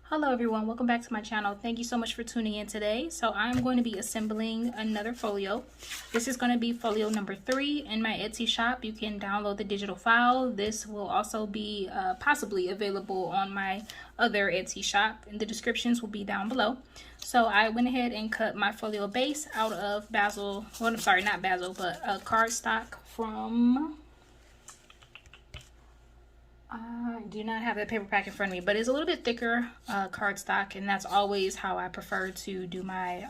Hello everyone, welcome back to my channel. Thank you so much for tuning in today. So I'm going to be assembling another folio. This is going to be folio number 3 in my Etsy shop. You can download the digital file. This will also be possibly available on my other Etsy shop, and the descriptions will be down below. So I went ahead and cut my folio base out of basil, well I'm sorry, not basil, but cardstock from, I do not have that paper pack in front of me, but it's a little bit thicker cardstock, and that's always how I prefer to do my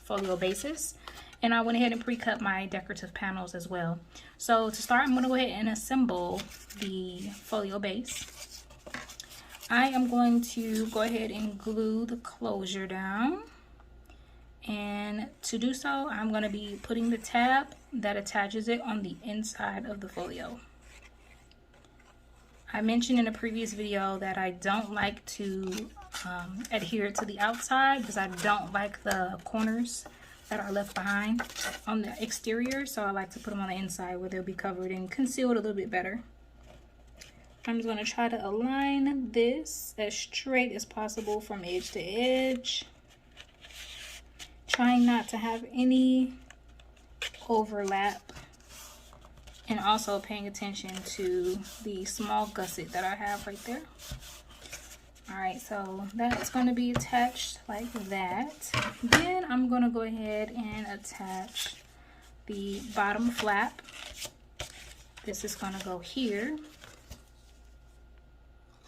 folio bases. And I went ahead and pre-cut my decorative panels as well. So to start, I'm going to go ahead and assemble the folio base. I am going to go ahead and glue the closure down. And to do so, I'm going to be putting the tab that attaches it on the inside of the folio. I mentioned in a previous video that I don't like to adhere to the outside because I don't like the corners that are left behind on the exterior. So I like to put them on the inside where they'll be covered and concealed a little bit better. I'm just going to try to align this as straight as possible from edge to edge. Trying not to have any overlap. And also paying attention to the small gusset that I have right there. Alright, so that's going to be attached like that. Then I'm going to go ahead and attach the bottom flap. This is going to go here.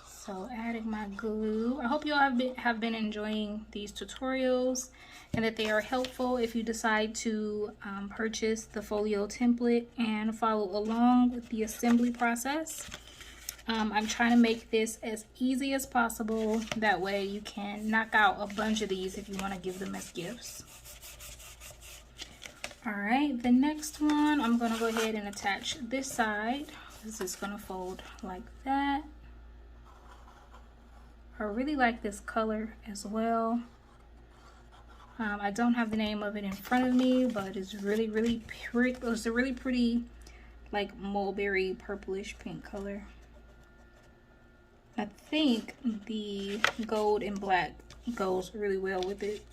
So adding my glue. I hope you all have been enjoying these tutorials and that they are helpful if you decide to purchase the folio template and follow along with the assembly process. I'm trying to make this as easy as possible. That way you can knock out a bunch of these if you want to give them as gifts. Alright, the next one, I'm going to go ahead and attach this side. This is going to fold like that. I really like this color as well. I don't have the name of it in front of me, but it's really pretty. It's a really pretty, like, mulberry purplish pink color. I think the gold and black goes really well with it.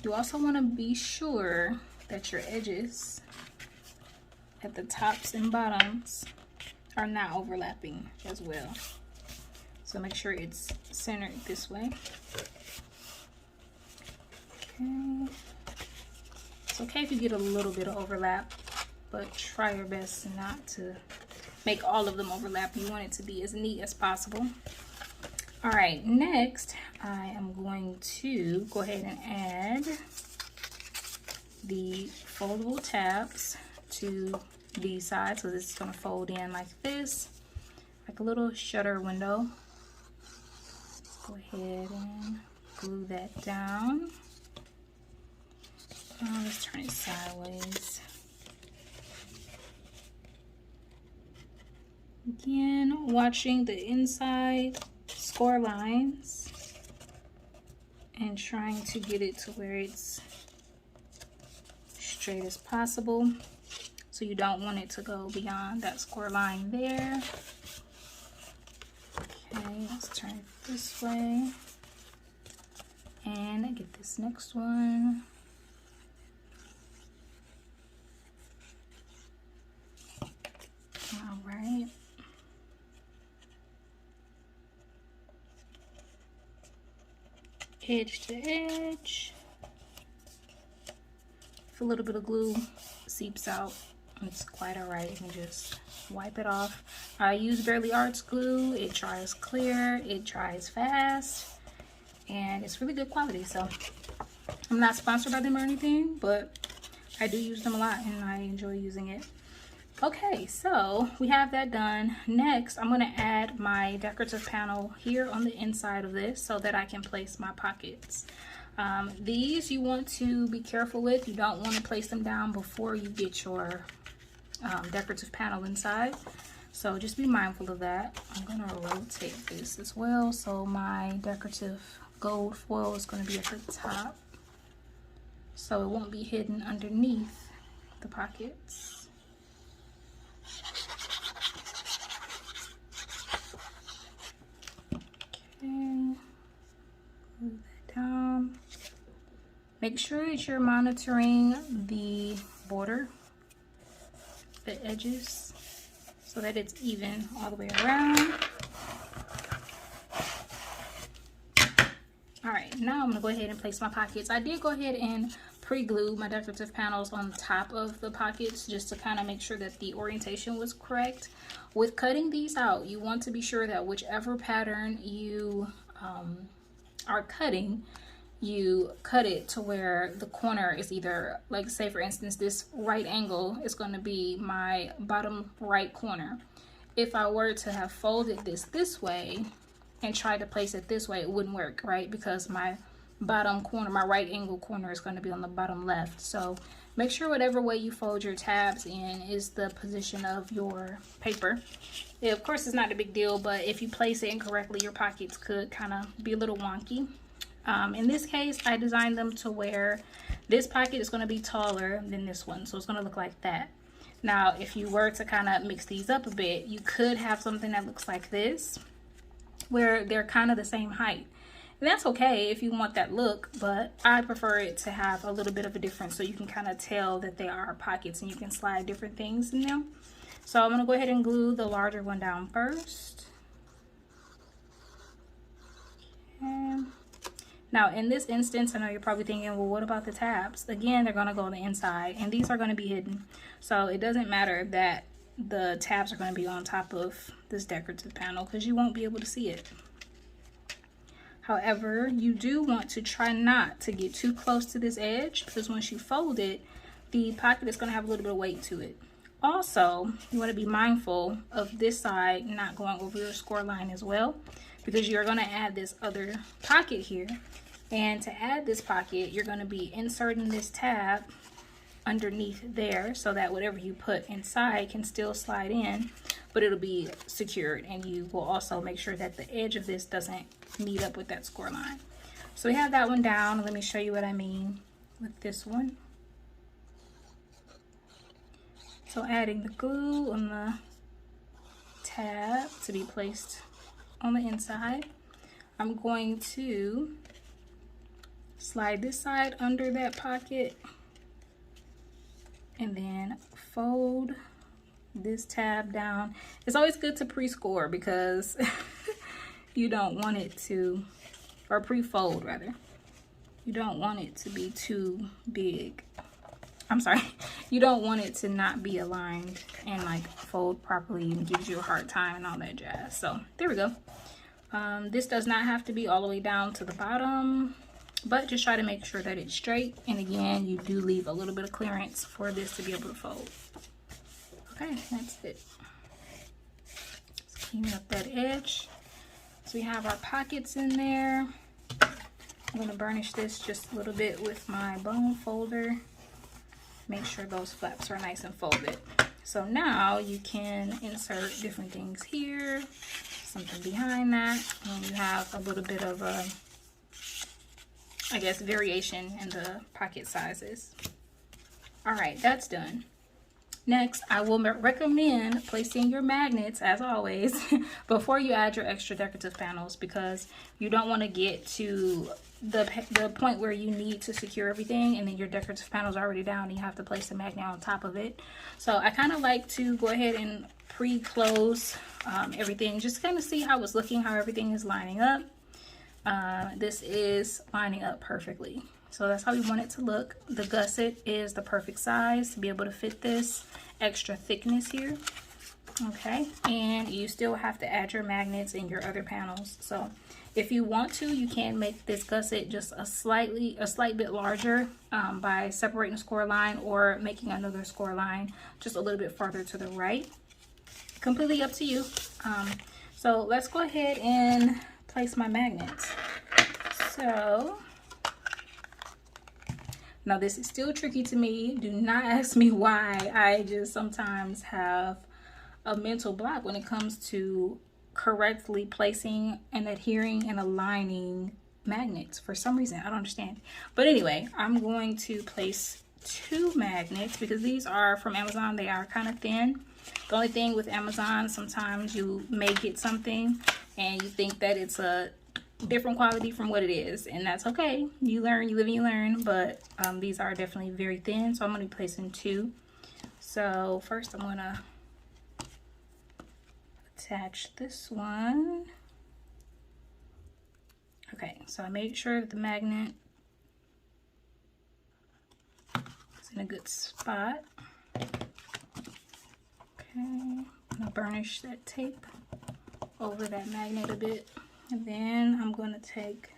You also want to be sure that your edges at the tops and bottoms are not overlapping as well. So make sure it's centered this way. Okay. It's okay if you get a little bit of overlap, but try your best not to make all of them overlap. You want it to be as neat as possible. All right, next I am going to go ahead and add the foldable tabs to these sides. So this is going to fold in like this, like a little shutter window. Go ahead and glue that down. Let's turn it sideways. Again, watching the inside score lines and trying to get it to where it's straight as possible. So you don't want it to go beyond that score line there. Okay, let's turn it this way and get this next one. All right. Edge to edge. If a little bit of glue seeps out, it's quite all right. You can just wipe it off. I use Barely Arts glue. It dries clear, it dries fast, and it's really good quality. So I'm not sponsored by them or anything, but I do use them a lot and I enjoy using it. Okay, so we have that done. Next, I'm going to add my decorative panel here on the inside of this so that I can place my pockets. These you want to be careful with. You don't want to place them down before you get your decorative panel inside. So just be mindful of that. I'm going to rotate this as well. So my decorative gold foil is going to be at the top. So it won't be hidden underneath the pockets. Make sure that you're monitoring the border, the edges, so that it's even all the way around. All right, now I'm gonna go ahead and place my pockets. I did go ahead and pre-glue my decorative panels on top of the pockets just to kind of make sure that the orientation was correct. With cutting these out, you want to be sure that whichever pattern you are cutting, you cut it to where the corner is either, like say for instance, this right angle is going to be my bottom right corner. If I were to have folded this way and tried to place it this way, it wouldn't work, right? Because my bottom corner, my right angle corner, is going to be on the bottom left. So make sure whatever way you fold your tabs in is the position of your paper. Yeah, of course, it's not a big deal, but if you place it incorrectly, your pockets could kind of be a little wonky. In this case, I designed them to where this pocket is going to be taller than this one, so it's going to look like that. Now, if you were to kind of mix these up a bit, you could have something that looks like this, where they're kind of the same height. And that's okay if you want that look, but I prefer it to have a little bit of a difference so you can kind of tell that they are pockets and you can slide different things in them. So I'm going to go ahead and glue the larger one down first. Okay. Now in this instance, I know you're probably thinking, well, what about the tabs? Again, they're going to go on the inside and these are going to be hidden. So it doesn't matter that the tabs are going to be on top of this decorative panel because you won't be able to see it. However, you do want to try not to get too close to this edge because once you fold it, the pocket is going to have a little bit of weight to it. Also, you want to be mindful of this side not going over your score line as well, because you're going to add this other pocket here. And to add this pocket, you're going to be inserting this tab underneath there so that whatever you put inside can still slide in, but it'll be secured. And you will also make sure that the edge of this doesn't meet up with that score line. So we have that one down. Let me show you what I mean with this one. So adding the glue on the tab to be placed on the inside, I'm going to slide this side under that pocket and then fold this tab down. It's always good to pre-score because you don't want it to, or pre-fold rather, you don't want it to be too big. I'm sorry, you don't want it to not be aligned and like fold properly and gives you a hard time and all that jazz. So there we go. This does not have to be all the way down to the bottom, but just try to make sure that it's straight. And again, you do leave a little bit of clearance for this to be able to fold. Okay, that's it. Let's clean up that edge. So we have our pockets in there. I'm going to burnish this just a little bit with my bone folder. Make sure those flaps are nice and folded. So now you can insert different things here, something behind that, and you have a little bit of a, I guess, variation in the pocket sizes. All right, that's done. Next, I will recommend placing your magnets, as always, before you add your extra decorative panels, because you don't want to get to the point where you need to secure everything and then your decorative panels are already down and you have to place a magnet on top of it. So I kind of like to go ahead and pre-close everything, just kind of see how it's looking, how everything is lining up. This is lining up perfectly. So that's how we want it to look. The gusset is the perfect size to be able to fit this extra thickness here. Okay, and you still have to add your magnets in your other panels. So if you want to, you can make this gusset just a slight bit larger by separating the score line or making another score line just a little bit farther to the right. Completely up to you. So let's go ahead and place my magnets. So now this is still tricky to me. Do not ask me why. I just sometimes have a mental block when it comes to correctly placing and adhering and aligning magnets for some reason. I don't understand. But anyway, I'm going to place 2 magnets because these are from Amazon. They are kind of thin. The only thing with Amazon, sometimes you may get something and you think that it's a different quality from what it is, and that's okay. You learn, you live and you learn. But these are definitely very thin, so I'm going to be placing 2. So first I'm going to attach this one. Okay, so I made sure that the magnet is in a good spot. Okay, I'm gonna burnish that tape over that magnet a bit, and then I'm going to take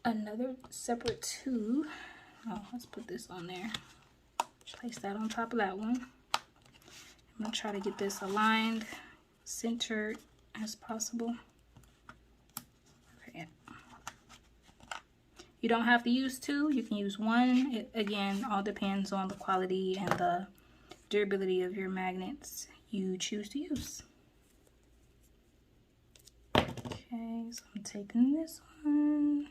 another separate tube. Oh, let's put this on there. Place that on top of that one. I'm gonna try to get this aligned, centered as possible. Okay. You don't have to use 2, you can use 1. It again all depends on the quality and the durability of your magnets you choose to use. Okay, so I'm taking this one.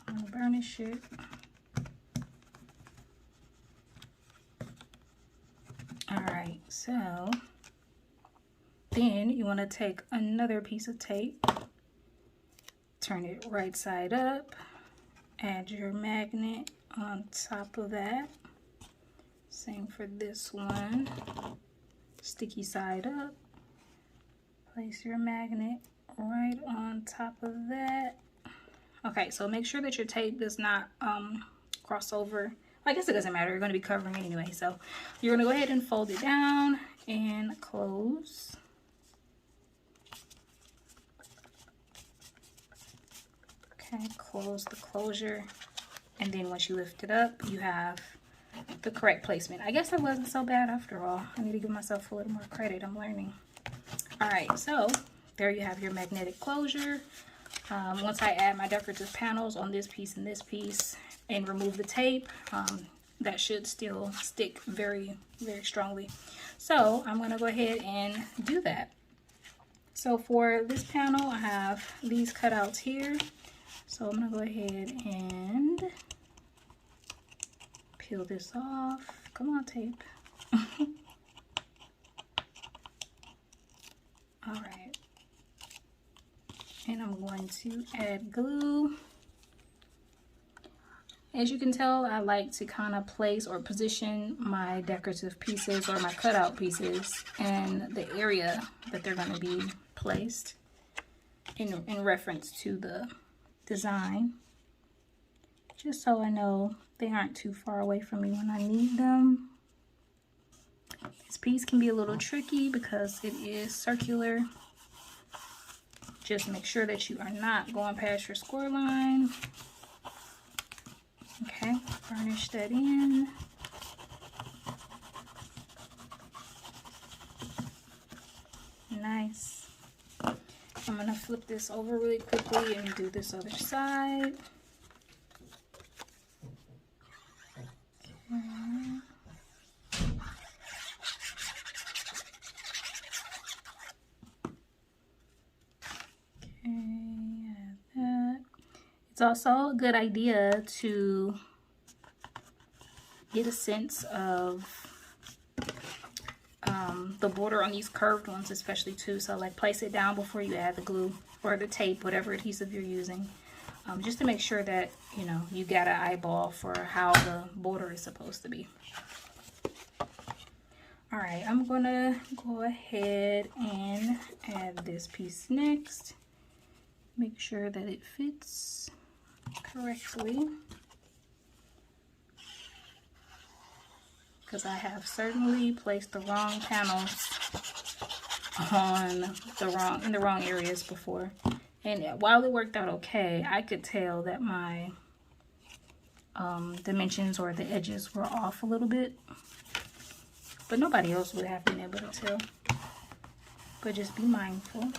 I'm gonna burnish it. Alright, so then you want to take another piece of tape, turn it right side up, add your magnet on top of that. Same for this one. Sticky side up. Place your magnet right on top of that. Okay, so make sure that your tape does not cross over. I guess it doesn't matter, you're going to be covering it anyway. So you're going to go ahead and fold it down and close. Okay, close the closure. And then once you lift it up, you have the correct placement. I guess it wasn't so bad after all. I need to give myself a little more credit. I'm learning. Alright, so there you have your magnetic closure. Once I add my decorative panels on this piece and this piece and remove the tape, that should still stick very, very strongly. So I'm going to go ahead and do that. So for this panel, I have these cutouts here. So I'm going to go ahead and peel this off. Come on, tape. All right. And I'm going to add glue. As you can tell, I like to kind of place or position my decorative pieces or my cutout pieces in the area that they're going to be placed in reference to the design, just so I know they aren't too far away from me when I need them. This piece can be a little tricky because it is circular. Just make sure that you are not going past your score line. Okay, burnish that in. Nice. I'm going to flip this over really quickly and do this other side. It's also a good idea to get a sense of the border on these curved ones, especially too. So like place it down before you add the glue or the tape, whatever adhesive you're using, just to make sure that you know you got an eyeball for how the border is supposed to be. All right, I'm gonna go ahead and add this piece next. Make sure that it fits correctly, because I have certainly placed the wrong panels on in the wrong areas before, and while it worked out okay, I could tell that my dimensions or the edges were off a little bit, but nobody else would have been able to tell. But just be mindful.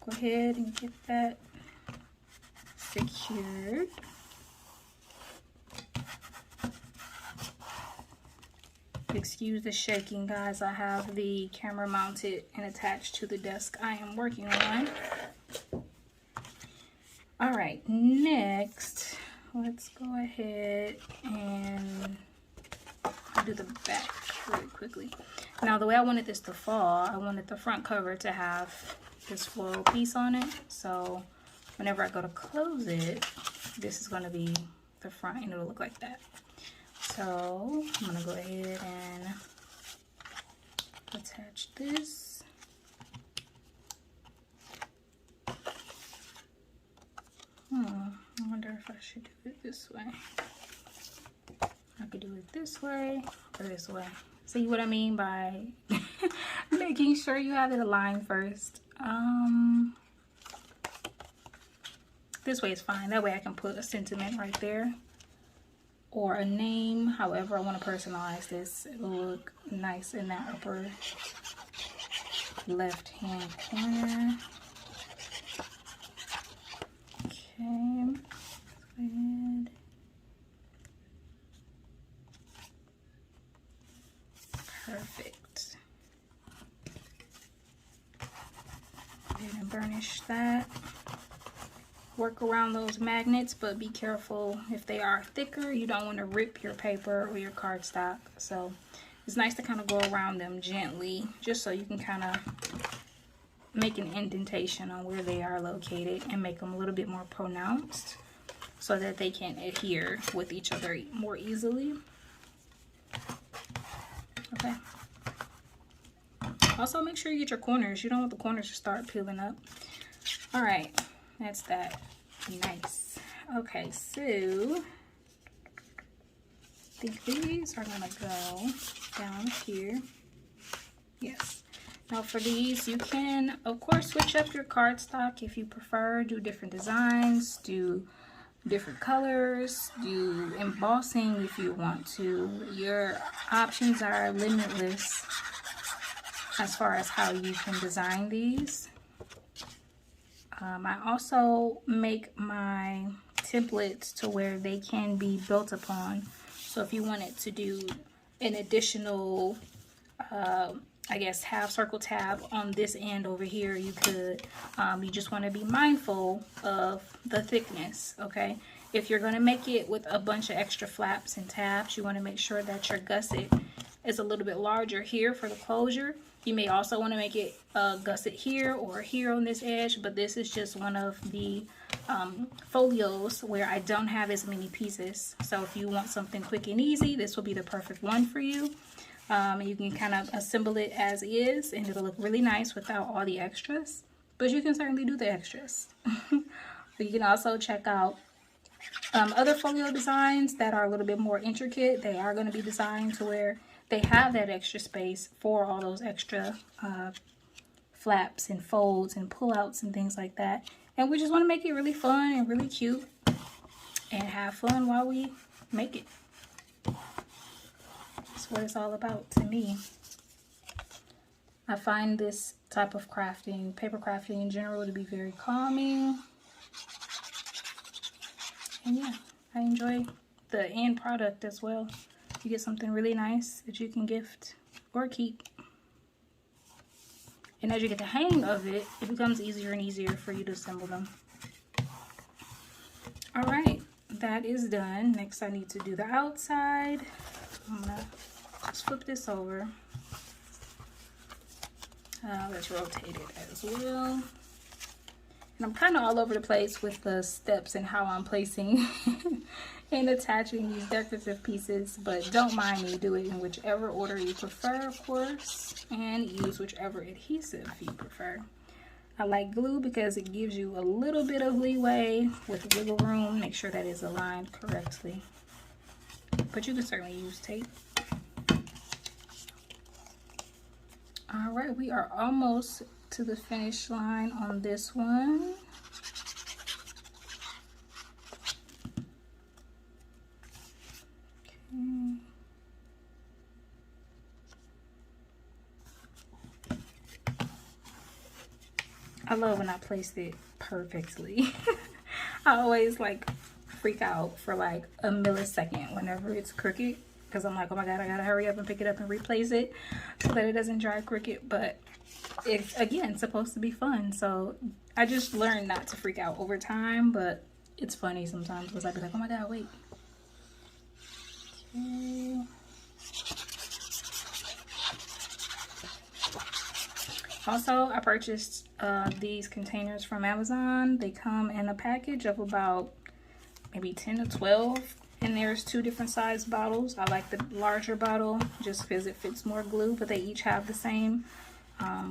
Go ahead and get that secured. Excuse the shaking, guys. I have the camera mounted and attached to the desk I am working on. All right, next, let's go ahead and do the back really quickly. Now the way I wanted this to fall, I wanted the front cover to have this floral piece on it. So whenever I go to close it, this is going to be the front and it'll look like that. So I'm going to go ahead and attach this. I wonder if I should do it this way. I could do it this way or this way. See what I mean by making sure you have it aligned first. This way is fine. That way I can put a sentiment right there or a name. However I want to personalize this, it will look nice in that upper left hand corner. Okay, let's go ahead. Perfect. Go ahead and burnish that. Work around those magnets, but be careful if they are thicker. You don't want to rip your paper or your cardstock. So it's nice to kind of go around them gently, just so you can kind of make an indentation on where they are located and make them a little bit more pronounced so that they can adhere with each other more easily. Okay. Also make sure you get your corners. You don't want the corners to start peeling up. All right, that's that. Nice. Okay, so I think these are gonna go down here. Yes. Now for these, you can of course switch up your cardstock if you prefer, do different designs, do different colors, do embossing if you want to. Your options are limitless as far as how you can design these. I also make my templates to where they can be built upon. So if you wanted to do an additional I guess half circle tab on this end over here, you could. You just want to be mindful of the thickness, okay? If you're going to make it with a bunch of extra flaps and tabs, you want to make sure that your gusset is a little bit larger here for the closure. You may also want to make it gusset here or here on this edge, but this is just one of the folios where I don't have as many pieces. So if you want something quick and easy, this will be the perfect one for you. You can kind of assemble it as is and it'll look really nice without all the extras, but you can certainly do the extras. You can also check out other folio designs that are a little bit more intricate. They are going to be designed to where they have that extra space for all those extra flaps and folds and pullouts and things like that. And we just want to make it really fun and really cute and have fun while we make it. That's what it's all about to me. I find this type of crafting, paper crafting in general, to be very calming. And yeah, I enjoy the end product as well. You get something really nice that you can gift or keep. And as you get the hang of it, it becomes easier and easier for you to assemble them. All right, that is done. Next, I need to do the outside. I'm gonna just flip this over. Let's rotate it as well. And I'm kind of all over the place with the steps and how I'm placing and attaching these decorative pieces, but don't mind me. Do it in whichever order you prefer, of course, and use whichever adhesive you prefer. I like glue because it gives you a little bit of leeway with wiggle room. Make sure that is aligned correctly, but you can certainly use tape. All right, we are almost to the finish line on this one. Okay. I love when I placed it perfectly. I always like freak out for like a millisecond whenever it's crooked, because I'm like, oh my god, I gotta hurry up and pick it up and replace it so that it doesn't dry crooked. But it's, again, supposed to be fun, so I just learned not to freak out over time. But it's funny sometimes because I'd be like, oh my god, wait. Okay. Also, I purchased these containers from Amazon. They come in a package of about maybe 10 to 12. And there's 2 different size bottles. I like the larger bottle just because it fits more glue, but they each have the same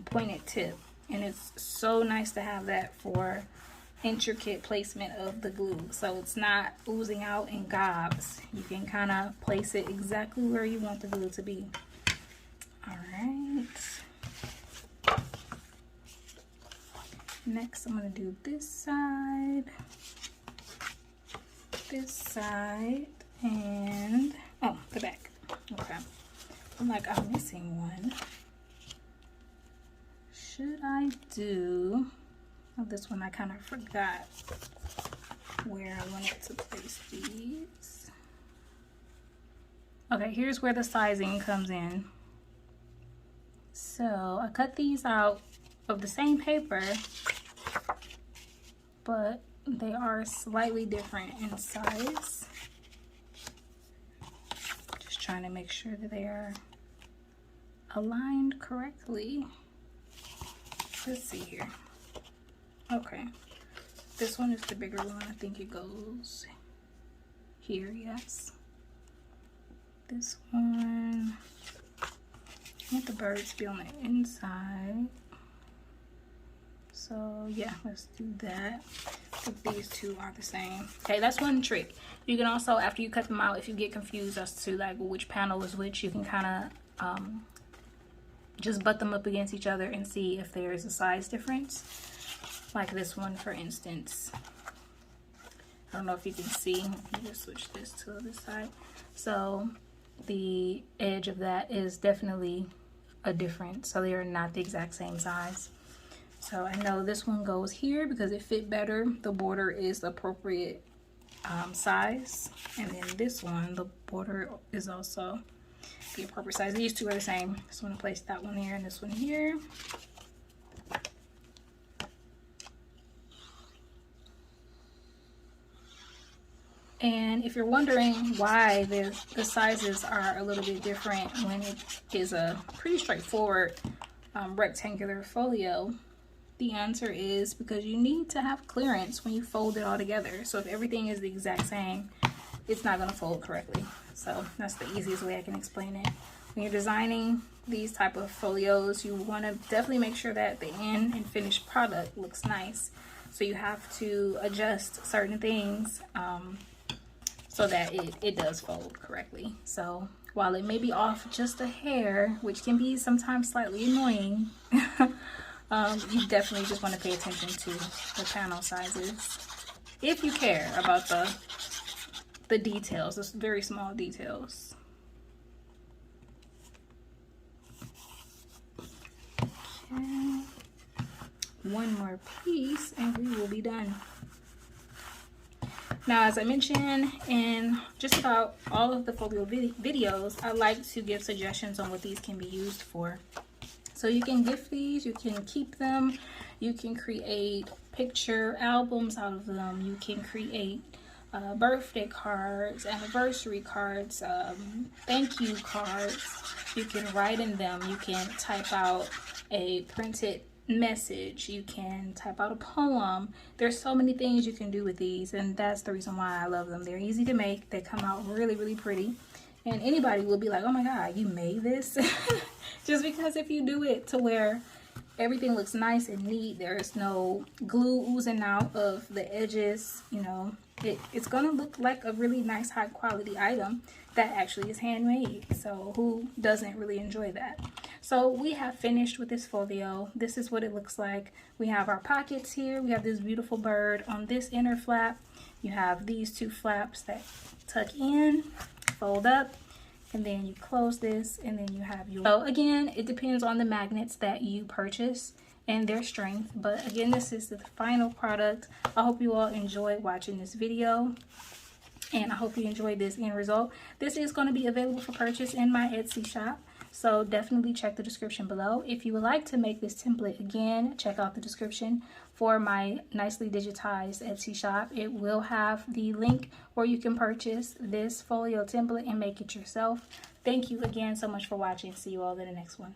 pointed tip. And it's so nice to have that for intricate placement of the glue. So it's not oozing out in gobs. You can kind of place it exactly where you want the glue to be. All right. Next, I'm going to do this side. This side and oh, the back. Okay, I'm like, I'm missing one. Should I do this one? I kind of forgot where I wanted to place these. Okay, here's where the sizing comes in. So I cut these out of the same paper, but they are slightly different in size. Just trying to make sure that they are aligned correctly. Let's see here. Okay, this one is the bigger one. I think it goes here, yes. This one, I want the birds to be on the inside. So yeah, let's do that. But these two are the same. Okay, that's one trick. You can also, after you cut them out, if you get confused as to like which panel is which, you can kind of just butt them up against each other and see if there is a size difference. Like this one, for instance. I don't know if you can see. Let me just switch this to the other side. So the edge of that is definitely a difference. So they are not the exact same size. So I know this one goes here because it fit better. The border is the appropriate size. And then this one, the border is also the appropriate size. These two are the same. So I'm going to place that one here and this one here. And if you're wondering why the sizes are a little bit different when it is a pretty straightforward rectangular folio, the answer is because you need to have clearance when you fold it all together. So if everything is the exact same, it's not going to fold correctly. So that's the easiest way I can explain it. When you're designing these type of folios, you want to definitely make sure that the end and finished product looks nice. So you have to adjust certain things so that it does fold correctly. So while it may be off just a hair, which can be sometimes slightly annoying, you definitely just want to pay attention to the panel sizes if you care about the details, the very small details. Okay, one more piece and we will be done. Now, as I mentioned in just about all of the folio videos, I like to give suggestions on what these can be used for. So you can gift these, you can keep them, you can create picture albums out of them, you can create birthday cards, anniversary cards, thank you cards. You can write in them, you can type out a printed message, you can type out a poem. There's so many things you can do with these, and that's the reason why I love them. They're easy to make, they come out really, really pretty. And anybody will be like, oh my God, you made this? Just because if you do it to where everything looks nice and neat, there is no glue oozing out of the edges, you know, it's gonna look like a really nice high quality item that actually is handmade. So who doesn't really enjoy that? So we have finished with this folio. This is what it looks like. We have our pockets here. We have this beautiful bird on this inner flap. You have these two flaps that tuck in, fold up, and then you close this, and then you have your... So again, it depends on the magnets that you purchase and their strength. But again, this is the final product. I hope you all enjoyed watching this video, and I hope you enjoyed this end result. This is going to be available for purchase in my Etsy shop. So definitely check the description below. If you would like to make this template again, check out the description for my Nicely Digitized Etsy shop. It will have the link where you can purchase this folio template and make it yourself. Thank you again so much for watching. See you all in the next one.